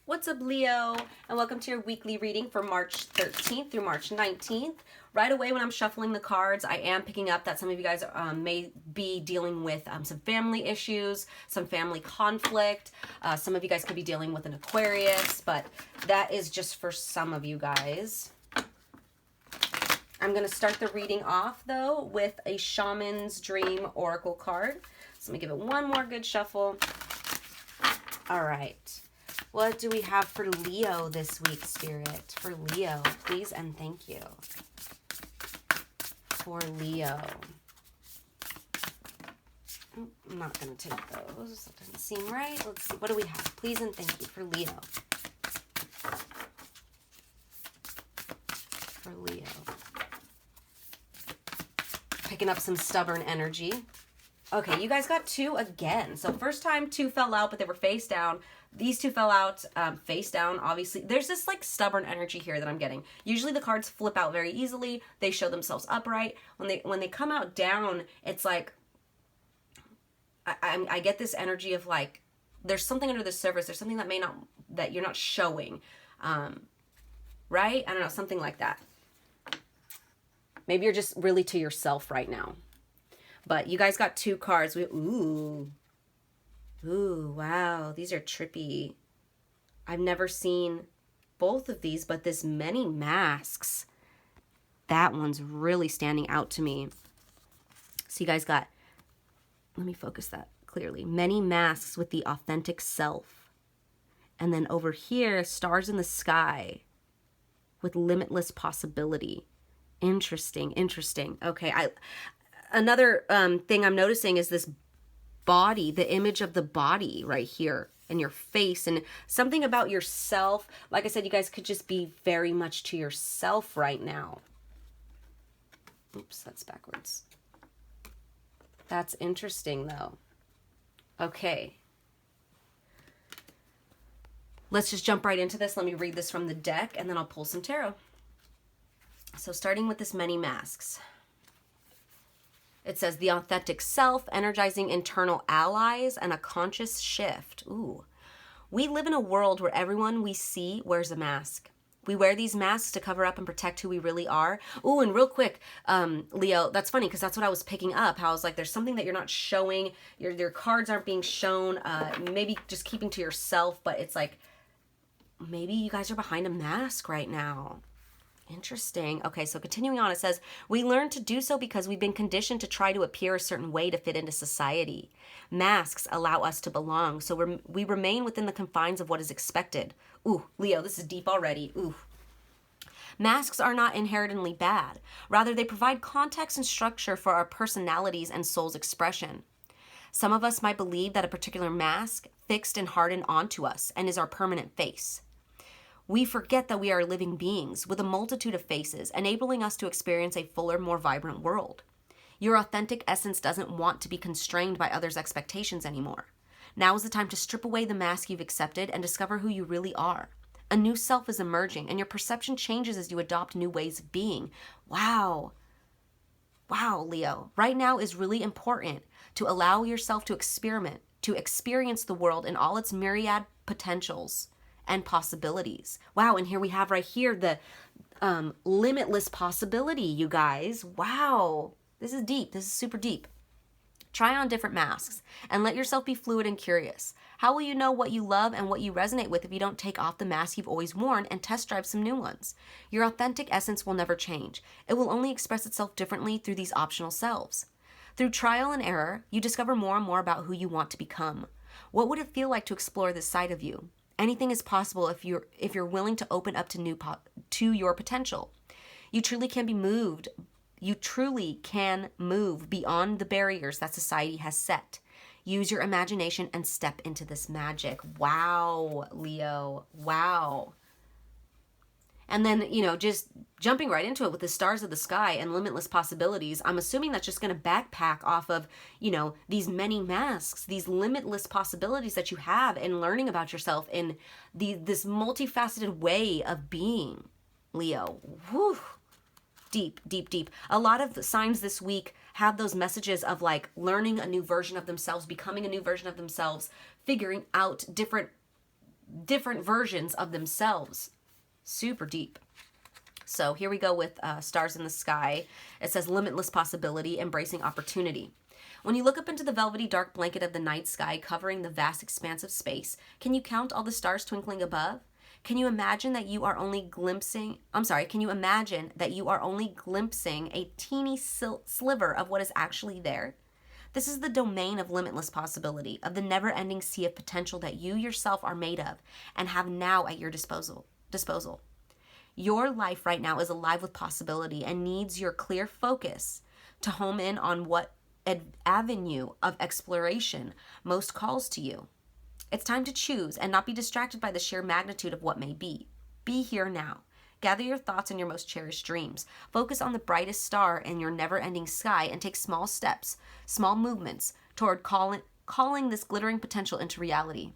What's up, Leo? And welcome to your weekly reading for March 13th through March 19th. Right away when I'm shuffling the cards, I am picking up that some of you guys may be dealing with some family issues, some family conflict. Some of you guys could be dealing with an Aquarius, but that is just for some of you guys. I'm going to start the reading off, though, with a Shaman's Dream Oracle card. So let me give it one more good shuffle. All right. What do we have for Leo this week, Spirit? For Leo, please and thank you. For Leo. I'm not going to take those. That doesn't seem right. Let's see. What do we have? Please and thank you for Leo. For Leo. Picking up some stubborn energy. Okay, you guys got two again. So first time two fell out, but they were face down. These two fell out face down, obviously. There's this like stubborn energy here that I'm getting. Usually the cards flip out very easily. They show themselves upright. When they come out down, it's like, I get this energy of like, there's something under the surface. There's something that you're not showing. Right? I don't know, something like that. Maybe you're just really to yourself right now. But you guys got two cards. Ooh, wow. These are trippy. I've never seen both of these, but this many masks. That one's really standing out to me. So you guys got, let me focus that clearly. Many masks with the authentic self. And then over here, stars in the sky with limitless possibility. Interesting. Okay, Another thing I'm noticing is this body, the image of the body right here and your face and something about yourself. Like I said, you guys could just be very much to yourself right now. Oops, that's backwards. That's interesting though. Okay. Let's just jump right into this. Let me read this from the deck and then I'll pull some tarot. So starting with this many masks. It says the authentic self, energizing internal allies, and a conscious shift. Ooh. We live in a world where everyone we see wears a mask. We wear these masks to cover up and protect who we really are. Ooh, and real quick, Leo, that's funny because that's what I was picking up. How I was like, there's something that you're not showing. Your cards aren't being shown. Maybe just keeping to yourself, but it's like, maybe you guys are behind a mask right now. Interesting. Okay, so continuing on, it says, we learn to do so because we've been conditioned to try to appear a certain way to fit into society. Masks allow us to belong, so we remain within the confines of what is expected. Ooh, Leo, this is deep already. Ooh. Masks are not inherently bad. Rather, they provide context and structure for our personalities and soul's expression. Some of us might believe that a particular mask fixed and hardened onto us and is our permanent face. We forget that we are living beings with a multitude of faces, enabling us to experience a fuller, more vibrant world. Your authentic essence doesn't want to be constrained by others' expectations anymore. Now is the time to strip away the mask you've accepted and discover who you really are. A new self is emerging, and your perception changes as you adopt new ways of being. Wow. Wow, Leo. Right now is really important to allow yourself to experiment, to experience the world in all its myriad potentials and possibilities. Wow, and here we have right here the limitless possibility, you guys. Wow, this is deep. This is super deep. Try on different masks and let yourself be fluid and curious. How will you know what you love and what you resonate with if you don't take off the mask you've always worn and test drive some new ones? Your authentic essence will never change. It will only express itself differently through these optional selves. Through trial and error, you discover more and more about who you want to become. What would it feel like to explore this side of you? Anything is possible if you're willing to open up to your potential. You truly can be moved. You truly can move beyond the barriers that society has set. Use your imagination and step into this magic. Wow, Leo. Wow. And then, just jumping right into it with the stars of the sky and limitless possibilities, I'm assuming that's just going to backpack off of, these many masks, these limitless possibilities that you have in learning about yourself in this multifaceted way of being, Leo. Whew. Deep, deep, deep. A lot of the signs this week have those messages of like learning a new version of themselves, becoming a new version of themselves, figuring out different different versions of themselves. Super deep. So here we go with Stars in the Sky. It says limitless possibility, embracing opportunity. When you look up into the velvety dark blanket of the night sky covering the vast expanse of space, can you count all the stars twinkling above? Can you imagine that you are only glimpsing a teeny sliver of what is actually there? This is the domain of limitless possibility, of the never-ending sea of potential that you yourself are made of and have now at your disposal. Your life right now is alive with possibility and needs your clear focus to home in on what avenue of exploration most calls to you. It's time to choose and not be distracted by the sheer magnitude of what may be. Be here now. Gather your thoughts and your most cherished dreams. Focus on the brightest star in your never-ending sky and take small steps, small movements toward calling this glittering potential into reality.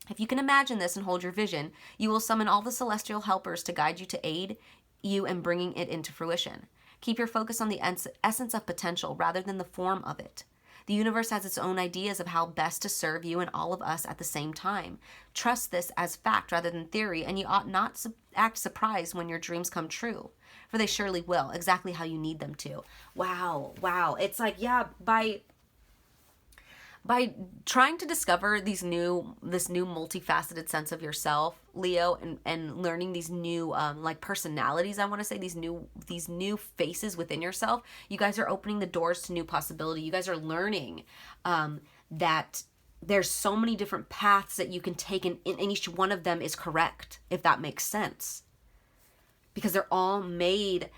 If you can imagine this and hold your vision, you will summon all the celestial helpers to guide you to aid you in bringing it into fruition. Keep your focus on the essence of potential rather than the form of it. The universe has its own ideas of how best to serve you and all of us at the same time. Trust this as fact rather than theory, and you ought not act surprised when your dreams come true, for they surely will, exactly how you need them to. Wow. It's like, yeah, by trying to discover this new multifaceted sense of yourself, Leo, and learning these new like personalities, I want to say, these new faces within yourself, you guys are opening the doors to new possibility. You guys are learning that there's so many different paths that you can take, and each one of them is correct, if that makes sense, because they're all made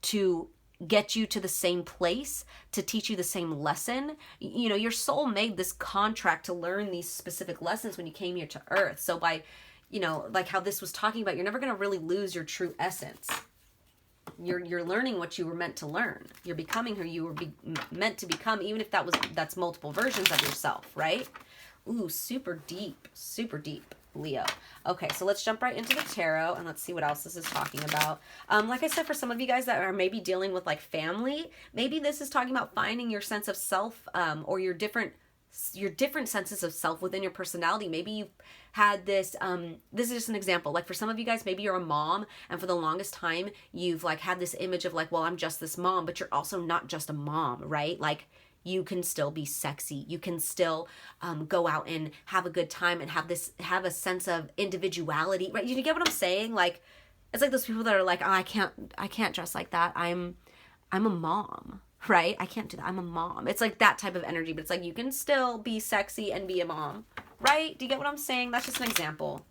to get you to the same place, to teach you the same lesson. You know, your soul made this contract to learn these specific lessons when you came here to Earth. So by, you know, like how this was talking about, you're never going to really lose your true essence. You're learning what you were meant to learn. You're becoming who you were meant to become, even if that's multiple versions of yourself, right? Ooh, super deep, Leo. Okay, so let's jump right into the tarot and let's see what else this is talking about. Like I said, for some of you guys that are maybe dealing with like family, maybe this is talking about finding your sense of self, or your different senses of self within your personality. Maybe you've had this, this is just an example. Like for some of you guys, maybe you're a mom, and for the longest time, you've like had this image of like, well, I'm just this mom, but you're also not just a mom, right? Like, you can still be sexy. You can still go out and have a good time and have a sense of individuality, right? You get what I'm saying? Like, it's like those people that are like, oh, I can't dress like that. I'm a mom, right? I can't do that. I'm a mom. It's like that type of energy, but it's like you can still be sexy and be a mom, right? Do you get what I'm saying? That's just an example.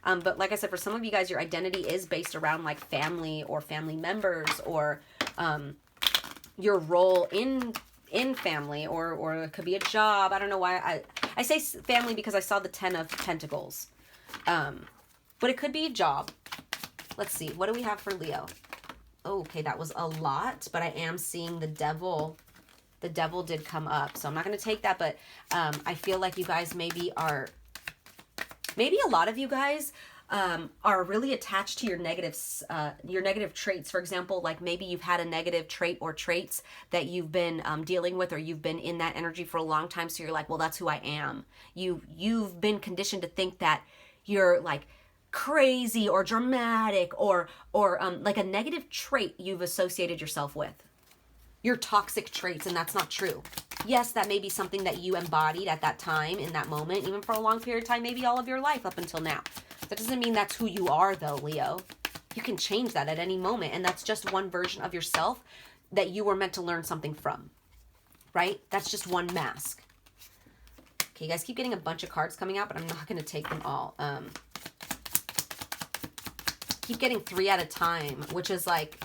But like I said, for some of you guys, your identity is based around like family or family members, or your role in family, or it could be a job. I don't know why I say family, because I saw the 10 of Pentacles. But it could be a job. Let's see. What do we have for Leo? Oh, okay, that was a lot, but I am seeing the devil. The devil did come up, so I'm not going to take that, but I feel like you guys maybe a lot of you guys are really attached to your negative traits. For example, like maybe you've had a negative trait or traits that you've been dealing with, or you've been in that energy for a long time. So you're like, well, that's who I am. You've been conditioned to think that you're like crazy or dramatic, or like a negative trait you've associated yourself with. Your toxic traits, and that's not true. Yes, that may be something that you embodied at that time, in that moment, even for a long period of time, maybe all of your life up until now. That doesn't mean that's who you are, though, Leo. You can change that at any moment, and that's just one version of yourself that you were meant to learn something from, right? That's just one mask. Okay, you guys keep getting a bunch of cards coming out, but I'm not going to take them all. Keep getting 3 at a time, which is like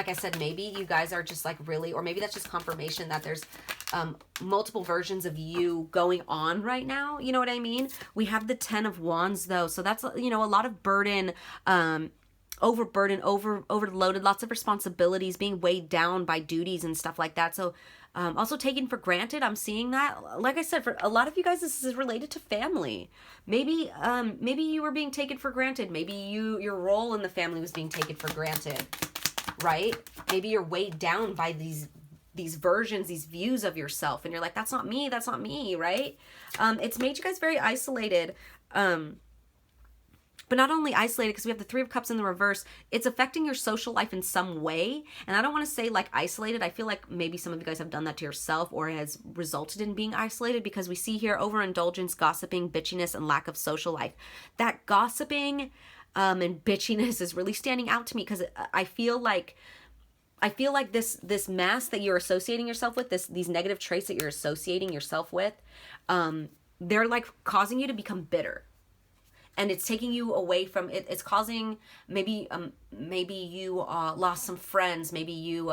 I said, maybe you guys are just like really, or maybe that's just confirmation that there's multiple versions of you going on right now. You know what I mean? We have the 10 of Wands though. So that's, you know, a lot of burden, overburdened, overloaded, lots of responsibilities, being weighed down by duties and stuff like that. So also taken for granted. I'm seeing that. Like I said, for a lot of you guys, this is related to family. Maybe you were being taken for granted. Maybe your role in the family was being taken for granted, right? Maybe you're weighed down by these versions, these views of yourself, and you're like, that's not me, right? It's made you guys very isolated. But not only isolated, because we have the Three of Cups in the reverse, it's affecting your social life in some way. And I don't want to say like isolated. I feel like maybe some of you guys have done that to yourself, or it has resulted in being isolated, because we see here overindulgence, gossiping, bitchiness, and lack of social life. That gossiping and bitchiness is really standing out to me, because I feel like this mask that you're associating yourself with, these negative traits that you're associating yourself with, they're like causing you to become bitter. And it's taking you away from it. It's causing maybe you lost some friends. Maybe you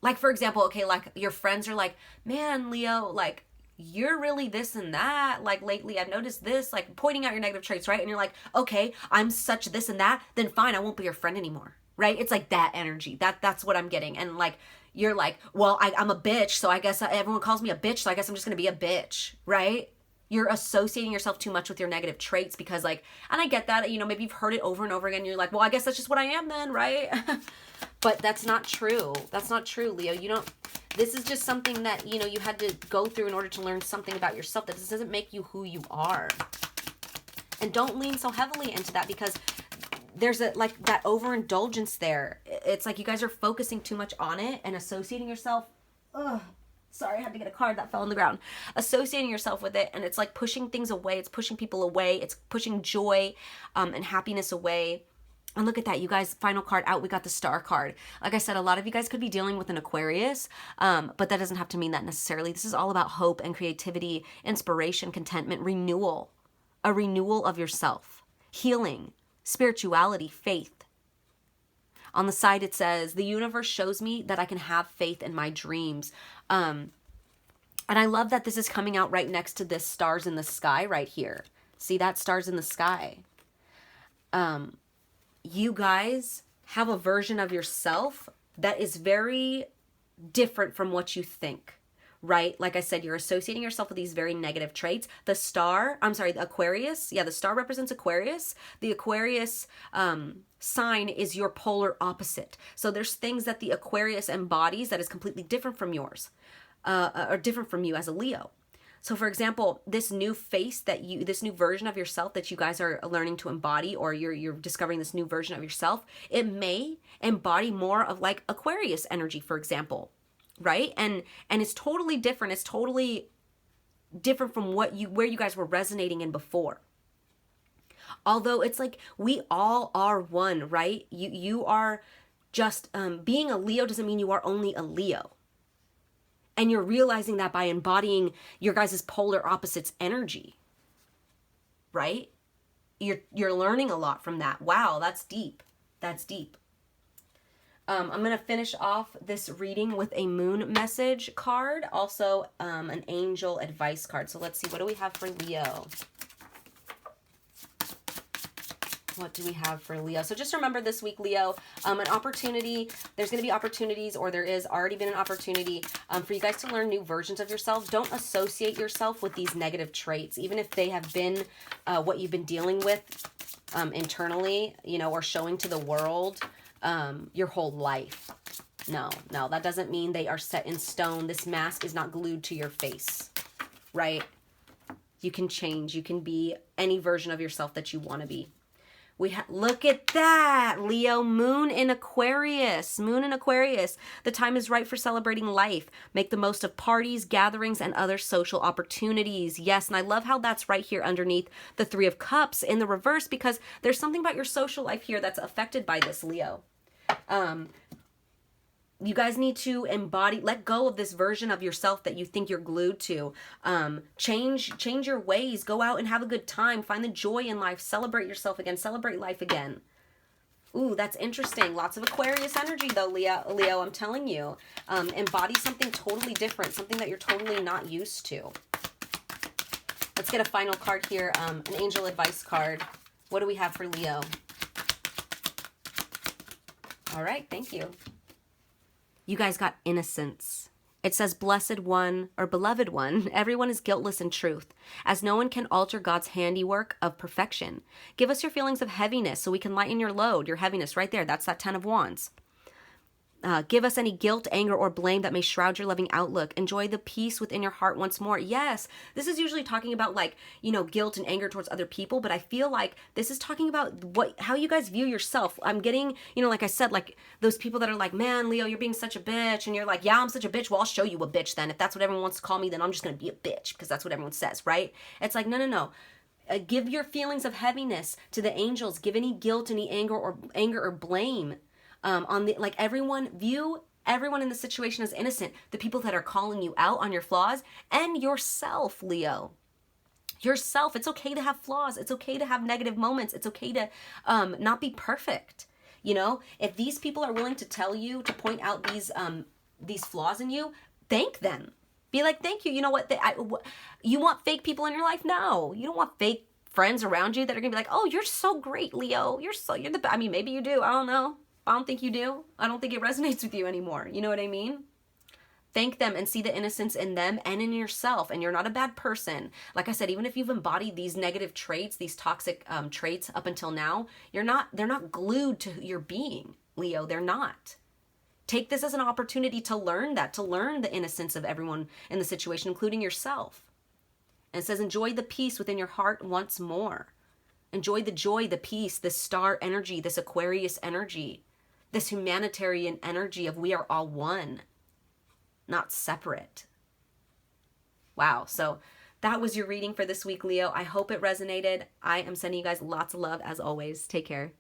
like, for example, okay, like your friends are like, man, Leo, like you're really this and that. Like lately I've noticed this, like pointing out your negative traits, right? And you're like, okay, I'm such this and that, then fine, I won't be your friend anymore, right? It's like that energy. That's what I'm getting. And like, you're like, well, I'm a bitch, so I guess everyone calls me a bitch, so I guess I'm just gonna be a bitch, right? You're associating yourself too much with your negative traits, because like, and I get that, you know, maybe you've heard it over and over again. You're like, well, I guess that's just what I am then, right? But that's not true. That's not true, Leo. You don't, this is just something that, you know, you had to go through in order to learn something about yourself. That this doesn't make you who you are. And don't lean so heavily into that, because there's like that overindulgence there. It's like you guys are focusing too much on it and associating yourself. Sorry, I had to get a card that fell on the ground. Associating yourself with it, and it's like pushing things away. It's pushing people away. It's pushing joy and happiness away. And look at that, you guys, final card out, we got the Star card. Like I said, a lot of you guys could be dealing with an Aquarius, but that doesn't have to mean that necessarily. This is all about hope and creativity, inspiration, contentment, renewal, a renewal of yourself, healing, spirituality, faith. On the side, it says, the universe shows me that I can have faith in my dreams. And I love that this is coming out right next to this stars in the sky right here. See that? Stars in the sky. You guys have a version of yourself that is very different from what you think, right? Like I said, you're associating yourself with these very negative traits. The Aquarius. Yeah, the star represents Aquarius. The Aquarius sign is your polar opposite. So there's things that the Aquarius embodies that is completely different from yours, or different from you as a Leo. So for example, this new version of yourself that you guys are learning to embody, or you're discovering this new version of yourself, it may embody more of like Aquarius energy, for example, right? And it's totally different. It's totally different from where you guys were resonating in before. Although it's like we all are one, right? You are just being a Leo doesn't mean you are only a Leo. And you're realizing that by embodying your guys' polar opposites energy, right? You're learning a lot from that. Wow, that's deep. That's deep. I'm going to finish off this reading with a moon message card. Also, an angel advice card. So let's see, what do we have for Leo? What do we have for Leo? So just remember this week, Leo, an opportunity. There's going to be opportunities, or there is already been an opportunity for you guys to learn new versions of yourself. Don't associate yourself with these negative traits, even if they have been what you've been dealing with internally, you know, or showing to the world your whole life. No, that doesn't mean they are set in stone. This mask is not glued to your face, right? You can change. You can be any version of yourself that you want to be. Look at that, Leo, moon in Aquarius. Moon in Aquarius. The time is right for celebrating life. Make the most of parties, gatherings, and other social opportunities. Yes, and I love how that's right here underneath the Three of Cups in the reverse, because there's something about your social life here that's affected by this, Leo. You guys need to let go of this version of yourself that you think you're glued to. Change your ways. Go out and have a good time. Find the joy in life. Celebrate yourself again. Celebrate life again. Ooh, that's interesting. Lots of Aquarius energy though, Leo, I'm telling you. Embody something totally different, something that you're totally not used to. Let's get a final card here, an angel advice card. What do we have for Leo? All right, thank you. You guys got innocence. It says, blessed one, or beloved one, everyone is guiltless in truth, as no one can alter God's handiwork of perfection. Give us your feelings of heaviness so we can lighten your load, your heaviness right there. That's that 10 of Wands. Give us any guilt, anger, or blame that may shroud your loving outlook. Enjoy the peace within your heart once more. Yes, this is usually talking about like, guilt and anger towards other people, but I feel like this is talking about how you guys view yourself. I'm getting, like I said, like those people that are like, man, Leo, you're being such a bitch. And you're like, yeah, I'm such a bitch. Well, I'll show you a bitch then. If that's what everyone wants to call me, then I'm just going to be a bitch because that's what everyone says, right? It's like, no. Give your feelings of heaviness to the angels. Give any guilt, any anger or blame on the, like, view everyone in the situation as innocent. The people that are calling you out on your flaws, and yourself, Leo. Yourself. It's okay to have flaws. It's okay to have negative moments. It's okay to not be perfect. If these people are willing to tell you, to point out these flaws in you, thank them. Be like, thank you. You know what? You want fake people in your life? No, you don't want fake friends around you that are gonna be like, oh, you're so great, Leo. You're the best. I mean, maybe you do. I don't know. I don't think you do. I don't think it resonates with you anymore. You know what I mean? Thank them and see the innocence in them and in yourself. And you're not a bad person. Like I said, even if you've embodied these negative traits, these toxic traits up until now, they're not glued to your being, Leo. They're not. Take this as an opportunity to learn the innocence of everyone in the situation, including yourself. And it says, enjoy the peace within your heart once more. Enjoy the joy, the peace, this star energy, this Aquarius energy, this humanitarian energy of we are all one, not separate. Wow. So that was your reading for this week, Leo. I hope it resonated. I am sending you guys lots of love as always. Take care.